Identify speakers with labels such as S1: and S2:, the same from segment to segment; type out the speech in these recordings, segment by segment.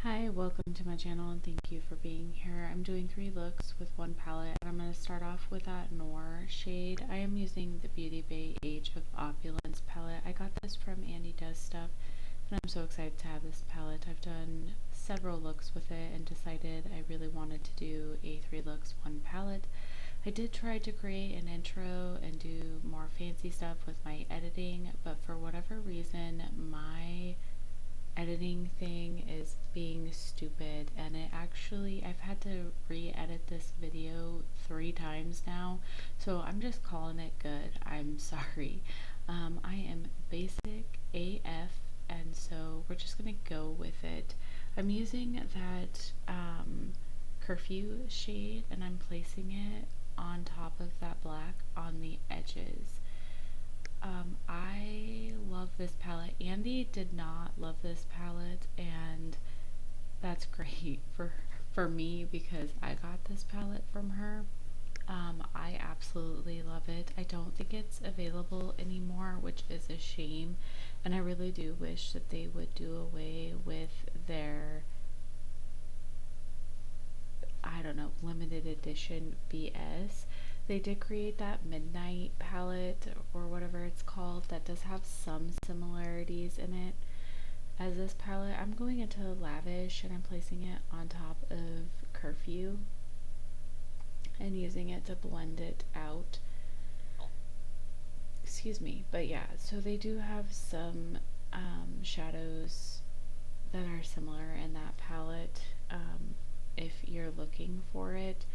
S1: Hi, welcome to my channel and thank you for being here. I'm doing 3 looks with one palette and I'm going to start off with that Noir shade. I am using the Beauty Bay Age of Opulence palette. I got this from Andy Does Stuff and I'm so excited to have this palette. I've done several looks with it and decided I really wanted to do a 3 looks, 1 palette. I did try to create an intro and do more fancy stuff with my editing, but for whatever reason my editing thing is being stupid, and I've had to re-edit this video 3 times now, so I'm just calling it good. I'm sorry. I am basic AF, and so we're just gonna go with it. I'm using that curfew shade and I'm placing it on top of that black on the edges. I love this palette. Andy did not love this palette, and that's great for me because I got this palette from her. I absolutely love it. I don't think it's available anymore, which is a shame, and I really do wish that they would do away with their, I don't know, limited edition BS. They did create that Midnight palette or whatever it's called that does have some similarities in it as this palette. I'm going into Lavish and I'm placing it on top of Curfew and using it to blend it out. Excuse me, but yeah, so they do have some shadows that are similar in that palette if you're looking for it.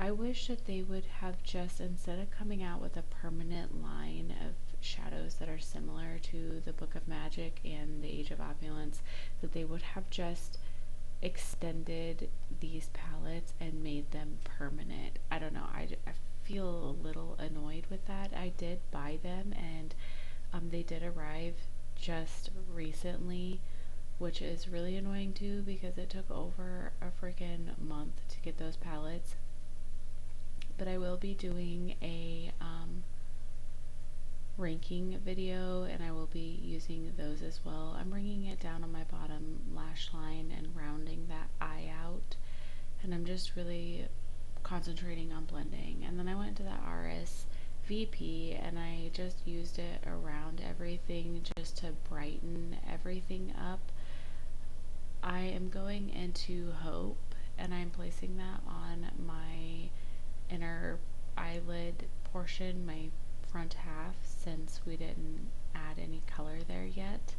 S1: I wish that they would have just, instead of coming out with a permanent line of shadows that are similar to the Book of Magic and the Age of Opulence, that they would have just extended these palettes and made them permanent. I don't know, I feel a little annoyed with that. I did buy them and they did arrive just recently, which is really annoying too because it took over a freaking month to get those palettes. But I will be doing a ranking video and I will be using those as well. I'm bringing it down on my bottom lash line and rounding that eye out, and I'm just really concentrating on blending. And then I went to that RS VP and I just used it around everything just to brighten everything up. I am going into Hope and I'm placing that on my inner eyelid portion, my front half, since we didn't add any color there yet.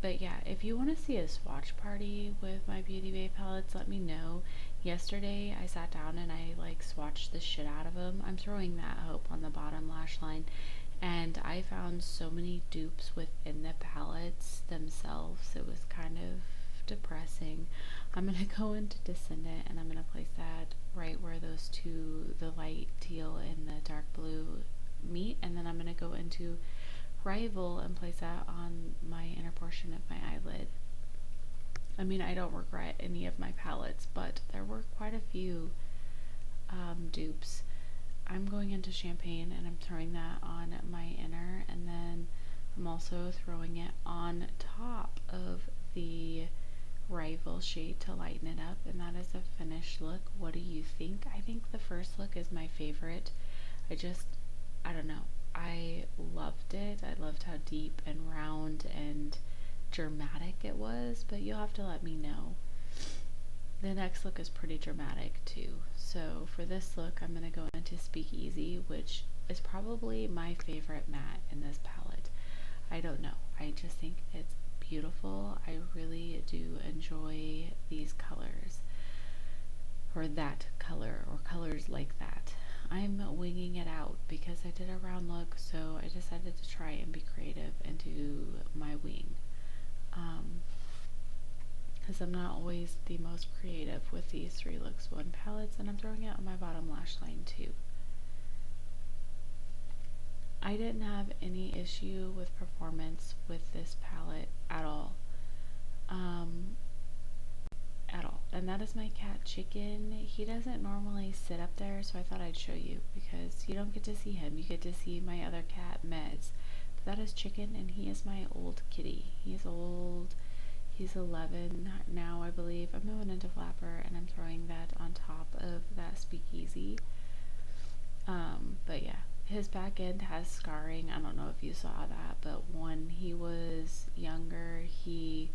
S1: But yeah, if you want to see a swatch party with my Beauty Bay palettes, let me know. Yesterday I sat down and I swatched the shit out of them. I'm throwing that Hope on the bottom lash line, and I found so many dupes within the palettes themselves. It was kind of depressing. I'm going to go into Descendant and I'm going to place that right where those two, the light teal and the dark blue, meet, and then I'm going to go into Rival and place that on my inner portion of my eyelid. I mean, I don't regret any of my palettes, but there were quite a few dupes. I'm going into Champagne and I'm throwing that on my inner, and then I'm also throwing it on top of the Rival shade to lighten it up, and that is a finished look. What do you think? I think the first look is my favorite. I don't know, I loved it. I loved how deep and round and dramatic it was, but you'll have to let me know. The next look is pretty dramatic too. So for this look I'm going to go into Speakeasy, which is probably my favorite matte in this palette. I don't know, I just think it's beautiful. I really do enjoy these colors, or that color, or colors like that. I'm winging it out because I did a round look, so I decided to try and be creative and do my wing, because I'm not always the most creative with these 3 looks 1 palettes, and I'm throwing it on my bottom lash line too. I didn't have any issue with performance with this palette at all. And that is my cat Chicken. He doesn't normally sit up there, so I thought I'd show you because you don't get to see him. You get to see my other cat, Mez. But that is Chicken, and he is my old kitty. He is old. He's 11 now, I believe. I'm going into Flapper and I'm throwing that on top of that Speakeasy. But yeah, his back end has scarring. I don't know if you saw that, but when he was younger, he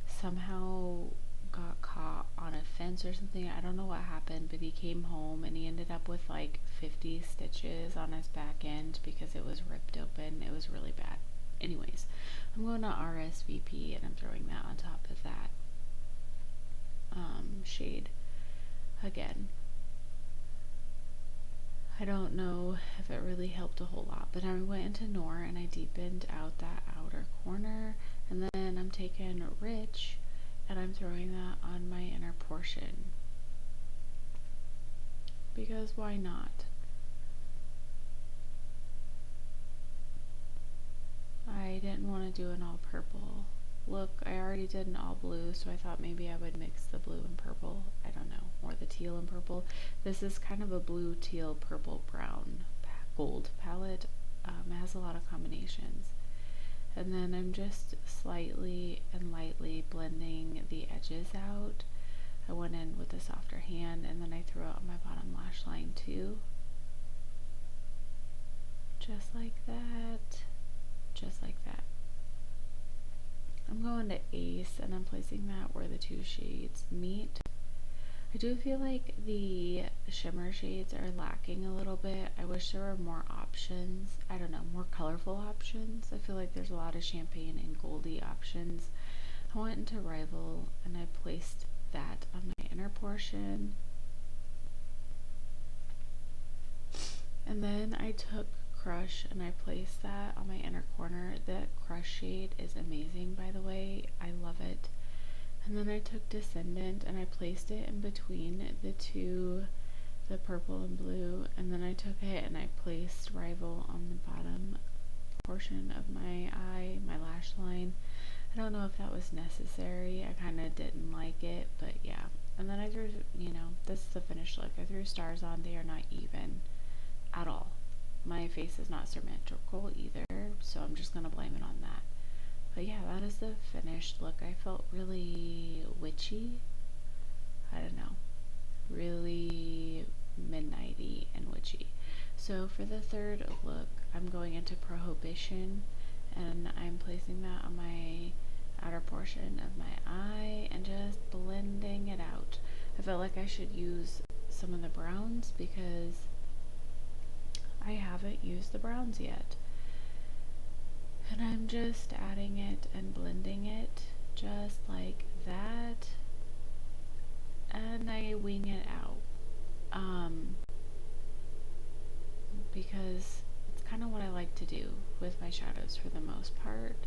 S1: somehow got caught on a fence or something. I don't know what happened, but he came home and he ended up with like 50 stitches on his back end because it was ripped open. It was really bad. Anyways, I'm going to RSVP and I'm throwing that on top of that shade again. I don't know if it really helped a whole lot, but I went into Nor and I deepened out that outer corner, and then I'm taking Rich and I'm throwing that on my inner portion. Because why not? I didn't want to do an all purple look. I already did an all blue, so I thought maybe I would mix the blue and purple. I don't know. Or the teal and purple. This is kind of a blue, teal, purple, brown, gold palette. It has a lot of combinations. And then I'm just slightly and lightly blending the edges out. I went in with a softer hand and then I threw it on my bottom lash line too. Just like that. Just like that. I'm going to Ace and I'm placing that where the two shades meet. I do feel like the shimmer shades are lacking a little bit. I wish there were more options. I don't know, more colorful options. I feel like there's a lot of champagne and goldy options. I went into Rival and I placed that on my inner portion. And then I took Crush and I placed that on my inner corner. That Crush shade is amazing, by the way. I love it. And then I took Descendant and I placed it in between the two, the purple and blue, and then I took it and I placed Rival on the bottom portion of my eye, my lash line. I don't know if that was necessary. I kind of didn't like it, but yeah. And then I threw, this is the finished look. I threw stars on. They are not even at all. My face is not symmetrical either, so I'm just going to blame it on that. But yeah, that is the finished look. I felt really witchy. I don't know. Really midnighty and witchy. So for the third look, I'm going into Prohibition and I'm placing that on my outer portion of my eye and just blending it out. I felt like I should use some of the browns because I haven't used the browns yet. And I'm just adding it and blending it just like that. And I wing it out. Because it's kind of what I like to do with my shadows for the most part.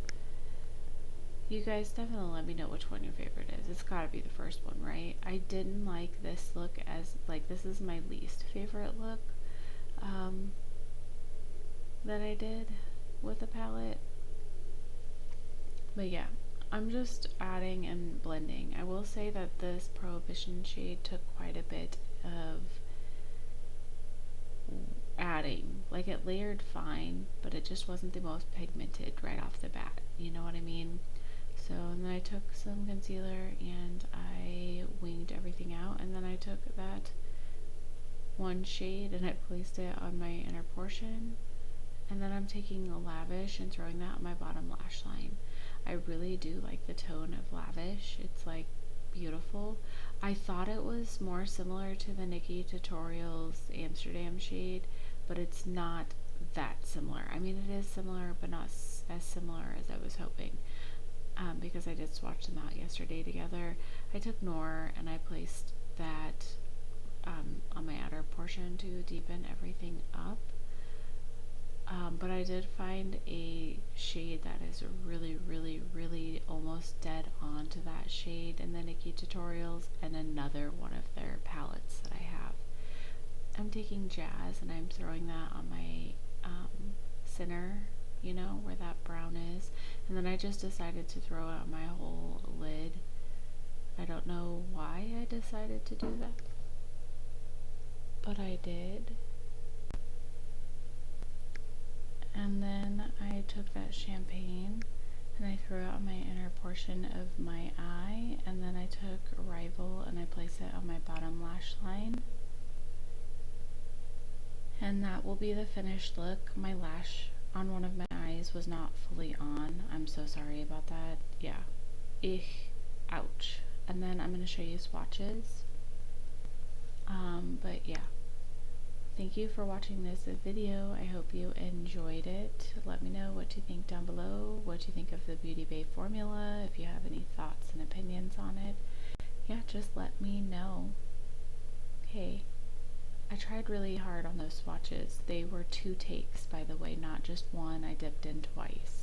S1: You guys definitely let me know which one your favorite is. It's gotta be the first one, right? I didn't like this look as, this is my least favorite look that I did with the palette. But yeah, I'm just adding and blending. I will say that this Prohibition shade took quite a bit of adding. Like, it layered fine, but it just wasn't the most pigmented right off the bat. You know what I mean? So, and then I took some concealer and I winged everything out, and then I took that one shade and I placed it on my inner portion, and then I'm taking a Lavish and throwing that on my bottom lash line. I really do like the tone of Lavish. It's like beautiful. I thought it was more similar to the Nikki Tutorials Amsterdam shade, but it's not that similar. I mean, it is similar, but not as similar as I was hoping. Because I did swatch them out yesterday together. I took Nor and I placed that on my outer portion to deepen everything up. But I did find a shade that is really, really, really almost dead on to that shade in the Nikki Tutorials and another one of their palettes that I have. I'm taking Jazz and I'm throwing that on my center, where that brown is. And then I just decided to throw it on my whole lid. I don't know why I decided to do that, but I did. And then I took that champagne and I threw it on my inner portion of my eye, and then I took Rival and I placed it on my bottom lash line. And that will be the finished look. My lash on one of my eyes was not fully on. I'm so sorry about that. Yeah. Ouch. And then I'm going to show you swatches. But yeah. Thank you for watching this video. I hope you enjoyed it. Let me know what you think down below, what you think of the Beauty Bay formula, if you have any thoughts and opinions on it. Yeah, just let me know. Okay. I tried really hard on those swatches. They were 2 takes, by the way, not just one. I dipped in twice.